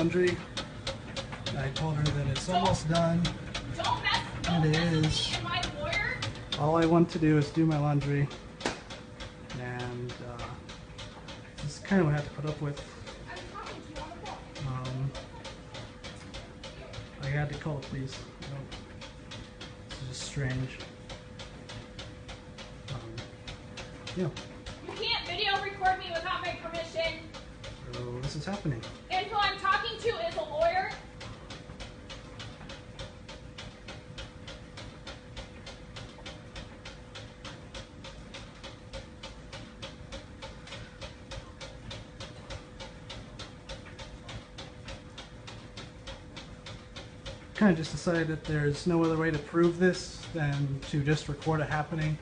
laundry. I told her that it's almost done, and it is. All I want to do is do my laundry, and this is kind of what I have to put up with. I had to call the police. This is just strange. Yeah. You can't video record me without my permission. So this is happening. And who I'm talking to is a lawyer. Kind of just decided that there's no other way to prove this than to just record it happening.